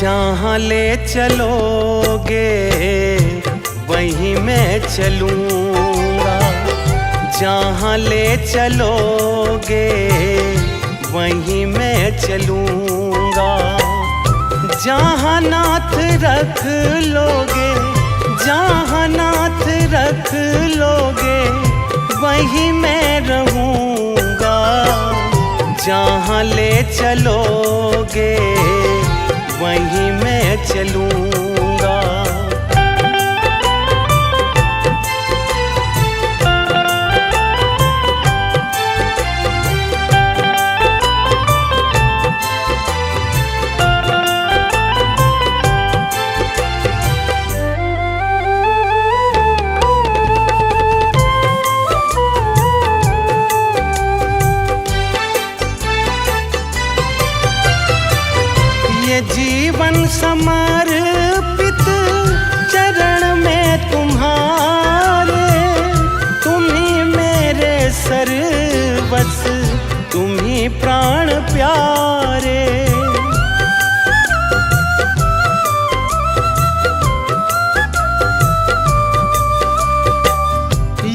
जहाँ ले चलोगे वहीं मैं चलूँगा, जहाँ ले चलोगे वहीं मैं चलूँगा। जहाँ नाथ रख लोगे, जहाँ नाथ रख लोगे वहीं मैं रहूँगा। जहाँ ले चलोगे वहीं मैं चलूँगा। ये जीवन समर्पित चरण में तुम्हारे, तुम ही मेरे सर्वस्व, तुम ही प्राण प्यारे।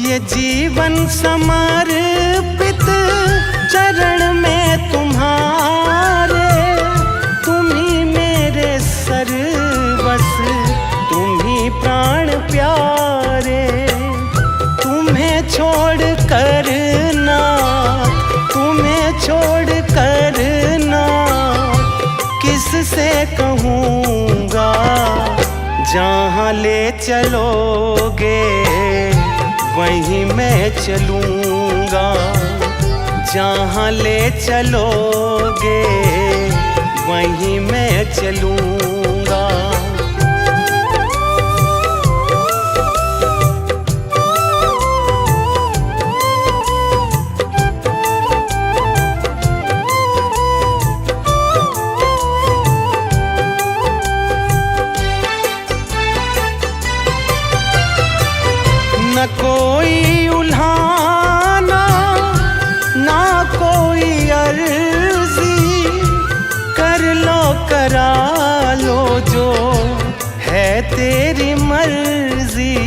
ये जीवन समर्पित चरण में तुम्हारे, सर्वस्व, तुम ही प्राण प्यारे। तुम्हें छोड़ कर ना, तुम्हें छोड़ कर ना किससे कहूँगा। जहाँ ले चलोगे वहीं मैं चलूँगा, जहाँ ले चलोगे वहीं मैं चलूँगा। न कोई उल्हाना, ना कोई अर्जी, कर लो करा लो जो है तेरी मर्जी।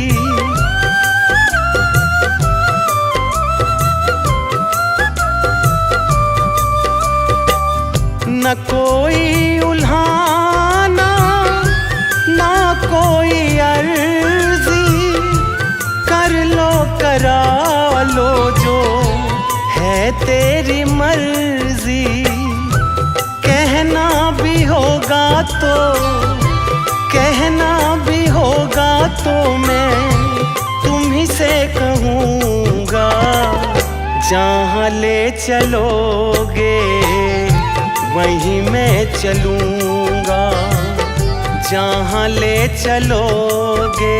न कोई उल्हाना, ना कोई अर्जी, कर लो करा लो जो है तेरी मर्जी। कहना भी होगा तो, कहना भी होगा तो मैं तुम ही से कहूँगा। जहाँ ले चलोगे वहीं मैं चलूँगा, जहाँ ले चलोगे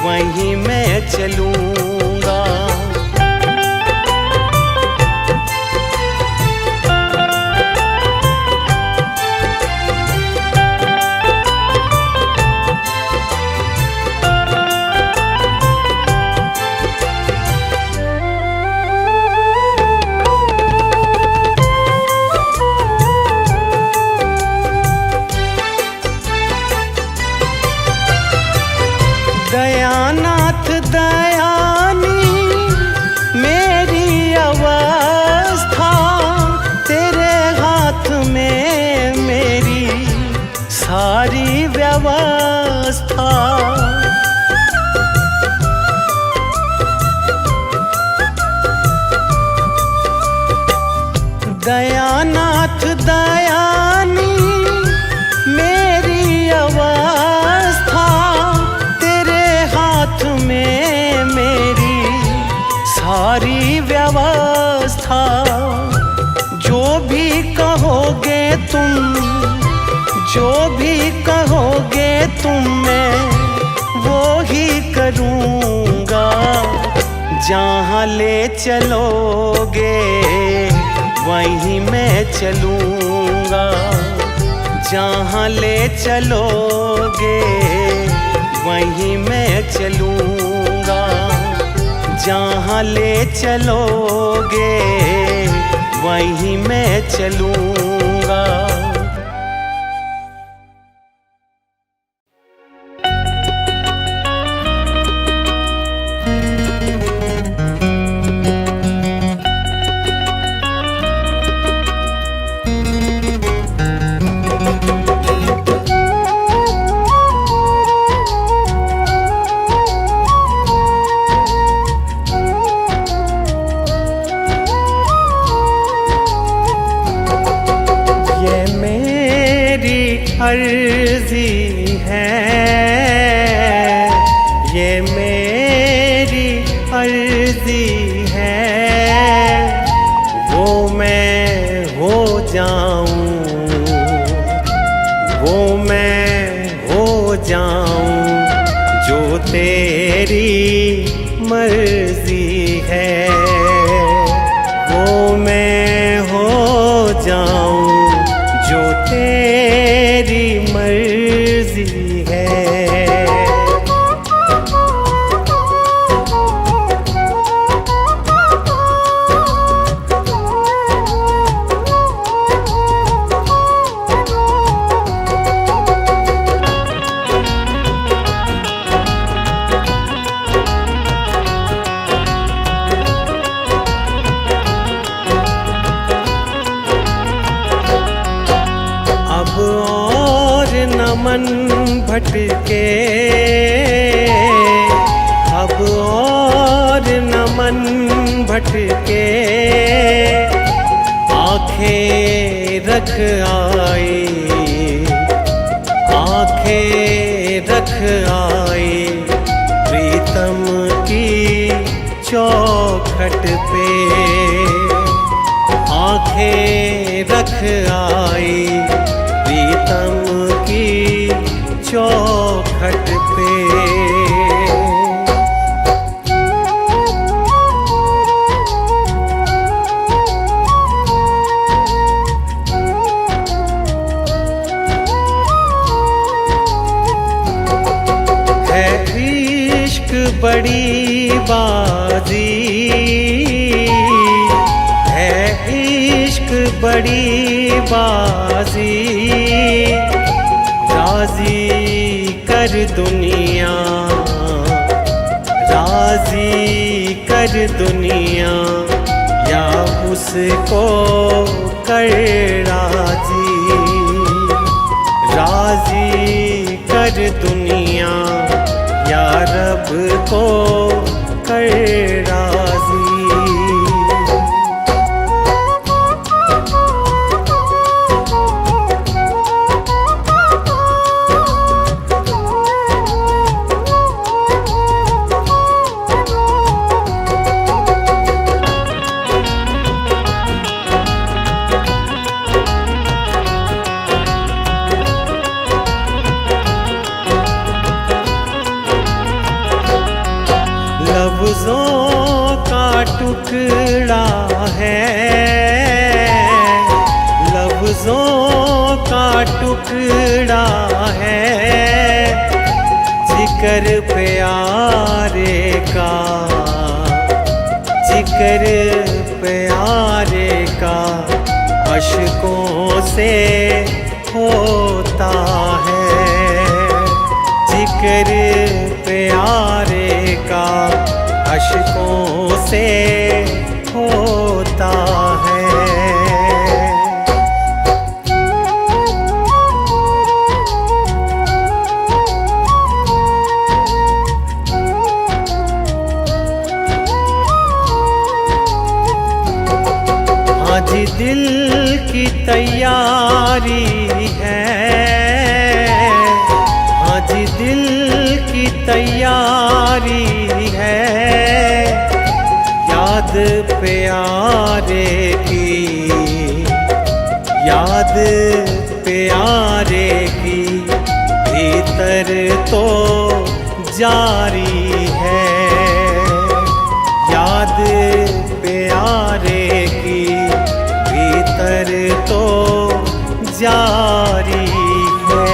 वहीं मैं चलूँगा। दयानाथ दयानी मेरी अवस्था, तेरे हाथ में मेरी सारी व्यवस्था। दयानाथ दयानी मेरी अवस्था, हाथ में मेरी सारी व्यवस्था। जो भी कहोगे तुम, जो भी कहोगे तुम, मैं वो ही करूँगा। जहाँ ले चलोगे वहीं मैं चलूँगा, जहाँ ले चलोगे वहीं मैं चलूँगा। जहाँ ले चलोगे वहीं मैं चलूँगा। मर्जी है, ये मेरी अर्जी है। वो मैं हो जाऊं, वो मैं हो जाऊं जो तेरी मर्जी है। वो मैं हो जाऊं जो तेरी मर्जी है। अब और न मन भटके, अब और न मन भटके। आंखें रख आई, आंखें रख आई प्रीतम की चौखट पे। आंखें रख आई प्रीतम की चौखट पे। है इश्क बड़ी बाजी, है इश्क बड़ी बाजी। राजी कर दुनिया, राजी कर दुनिया, या उसको कर राजी। राजी कर दुनिया, या रब को कर राजी। लफ्ज़ों का टुकड़ा है, लफ्ज़ों का टुकड़ा है। जिक्र प्यारे का, जिक्र प्यारे का अश्कों से होता है। जिक्र प्यारे का अश्कों से होता है। आज दिल की तैयारी है, आज दिल की तैयारी है। याद प्यारे की, याद प्यारे की भीतर तो जारी है। याद प्यारे की भीतर तो जारी है।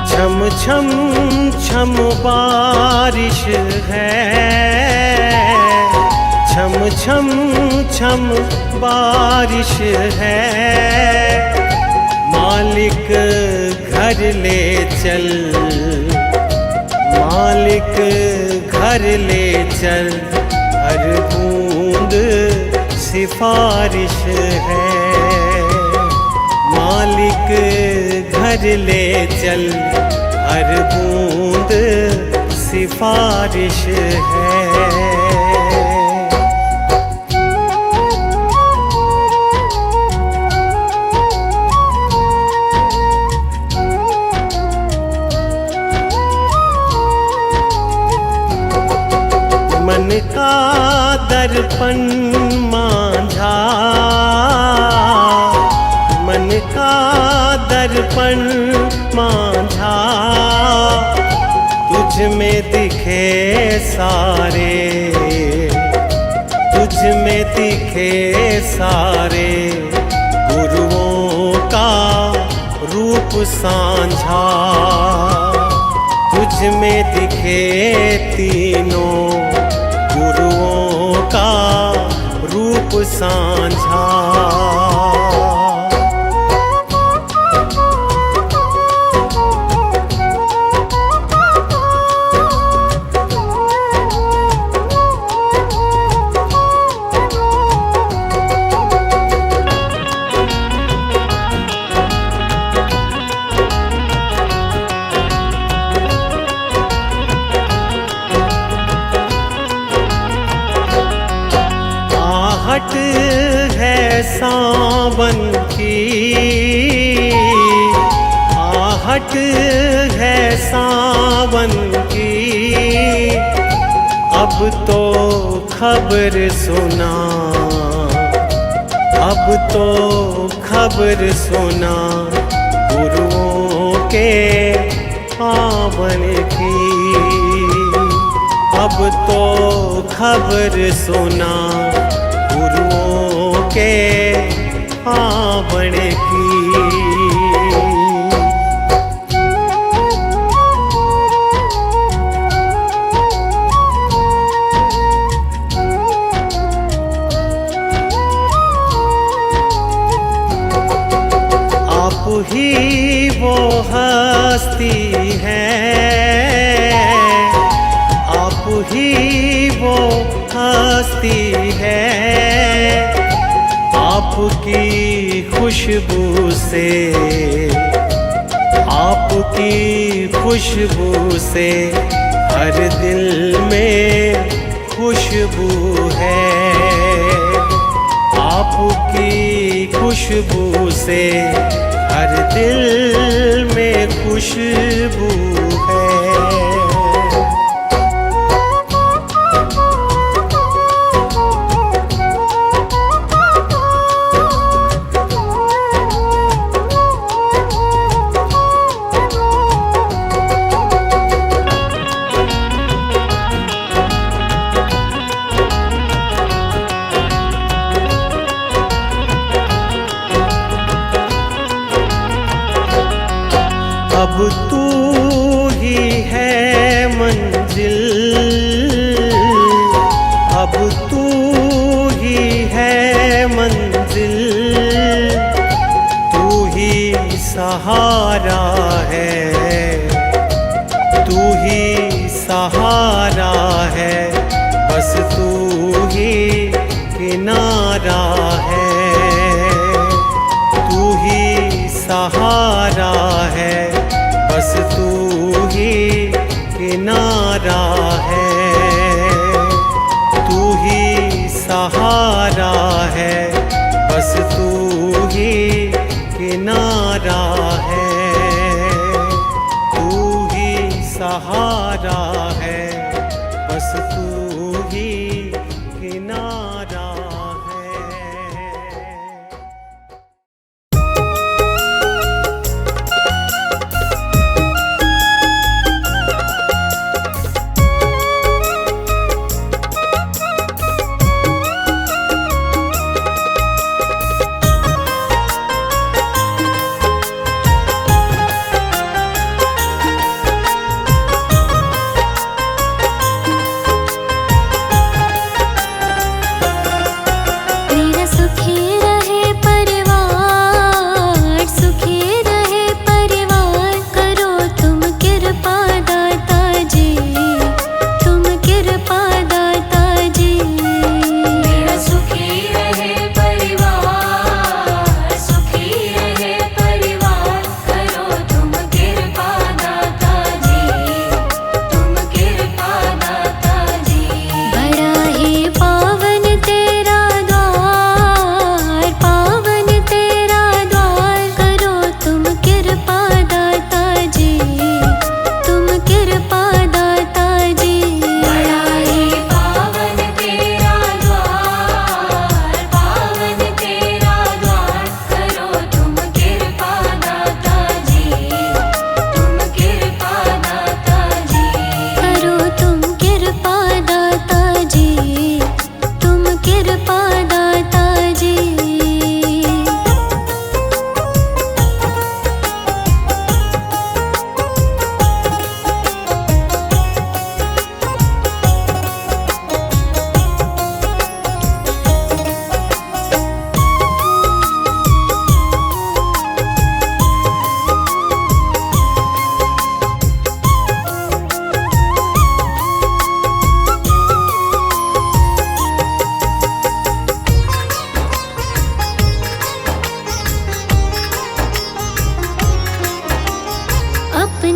छम छम छम बारिश है, छम छम छम बारिश है। मालिक घर ले चल, मालिक घर ले चल, हर बूंद सिफारिश है। मालिक घर ले चल, हर बूंद सिफारिश है। मन का दर्पण मांझा, मन का दर्पण मांझा, तुझ में दिखे सारे, तुझ में दिखे सारे गुरुओं का रूप सांझा। तुझ में दिखे तीनों गुरुओं का रूप सांझा। आहट है सावन की, आहट है सावन की, अब तो खबर सुना, अब तो खबर सुना गुरुओं के आवन की। अब तो खबर सुना गुरुओं के आवन की। आप ही वो हस्ती है, आप ही वो हस्ती है, आपकी खुशबू से, आपकी खुशबू से हर दिल में खुशबू है। आपकी खुशबू से हर दिल में खुशबू है। अब तू ही है मंजिल, अब तू ही है मंजिल, तू ही सहारा है, तू ही सहारा है, बस तू ही किनारा है। तू ही सहारा है, बस तू ही किनारा है। तू ही सहारा है, बस तू ही किनारा है। तू ही सहारा है, बस तू ही किनारा है।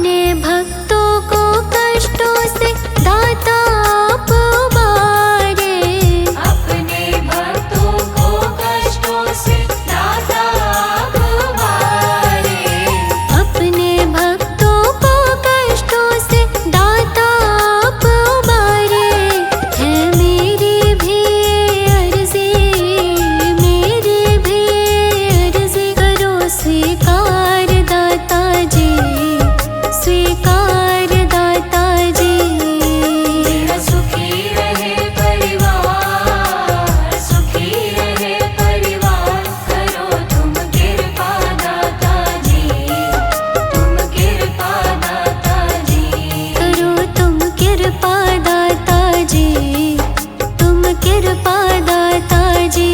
अपने भक्तों को कष्टों से दाता आप उबारे। अपने भक्तों को कष्टों से दाता आप उबारे। अपने भक्तों को कष्टों से दाता आप उबारे। है मेरी भी अर्जी, मेरी भी अर्जी करो स्वीकार दाता जी, स्वीकार दाता जी। मेरा सुखी रहे परिवार, सुखी रहे परिवार, करो तुम कृपा दाता जी, तुम कृपा दाता जी। करो तुम कृपा दाता जी, तुम कृपा दाता जी।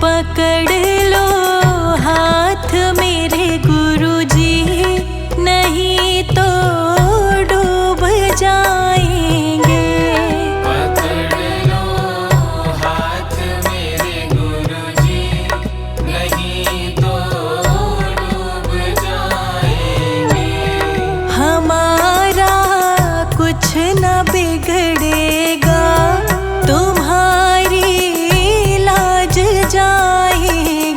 पकड़ लो हाथ मेरे गुरुजी, नहीं तो डूब जाएंगे। पकड़ लो हाथ मेरे गुरुजी, नहीं तो डूब जाएंगे। हमारा कुछ न बिगड़ेगा, तुम्हारी लाज जाएगी।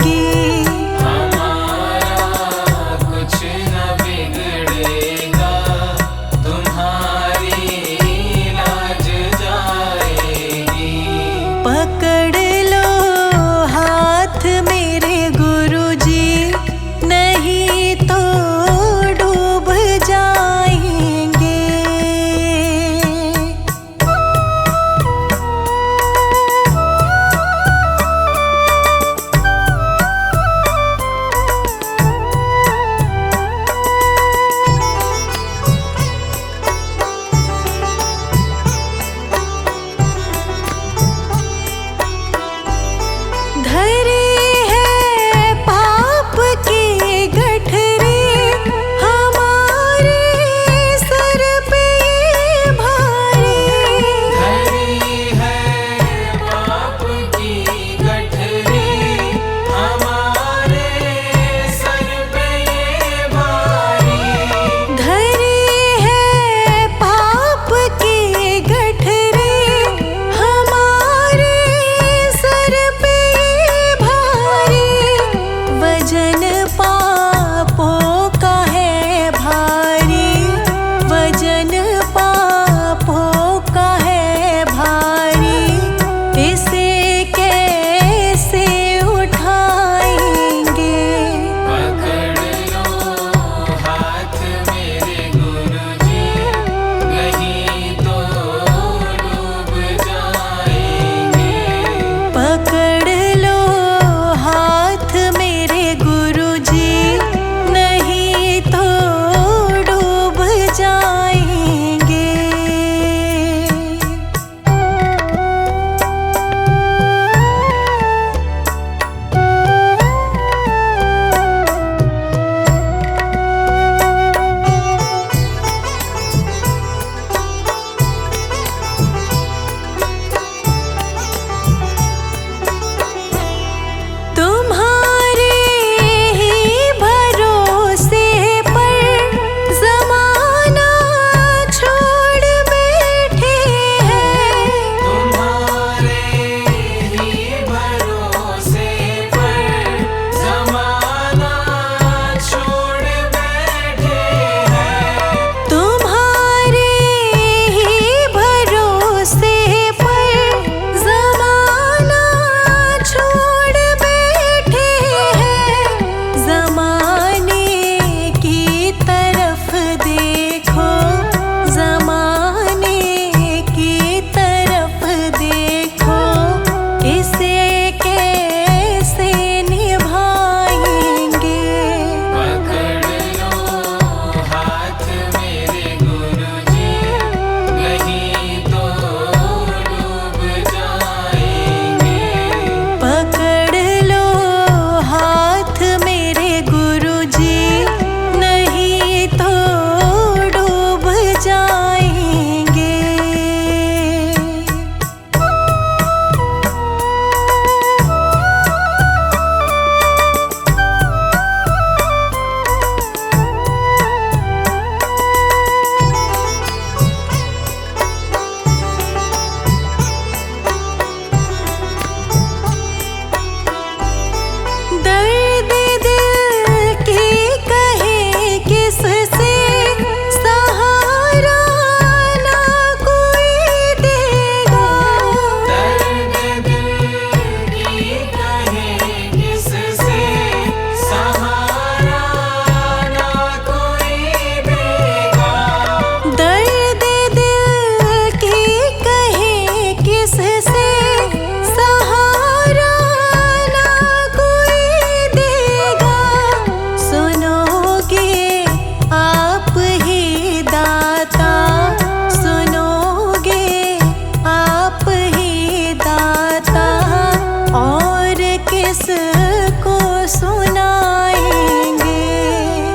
किसको सुनाएंगे।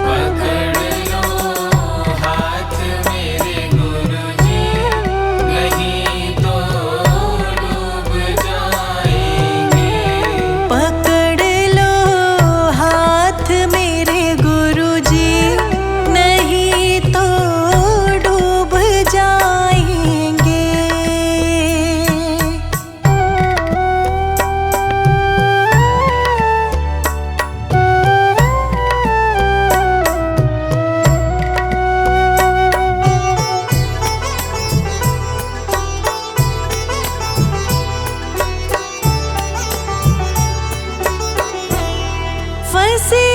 पकड़ लो हाथ मेरे गुरुजी, नहीं तो डूब जाएंगे। पकड़ लो हाथ मेरे गुरुजी, नहीं तो डूब जाएंगे। फंसी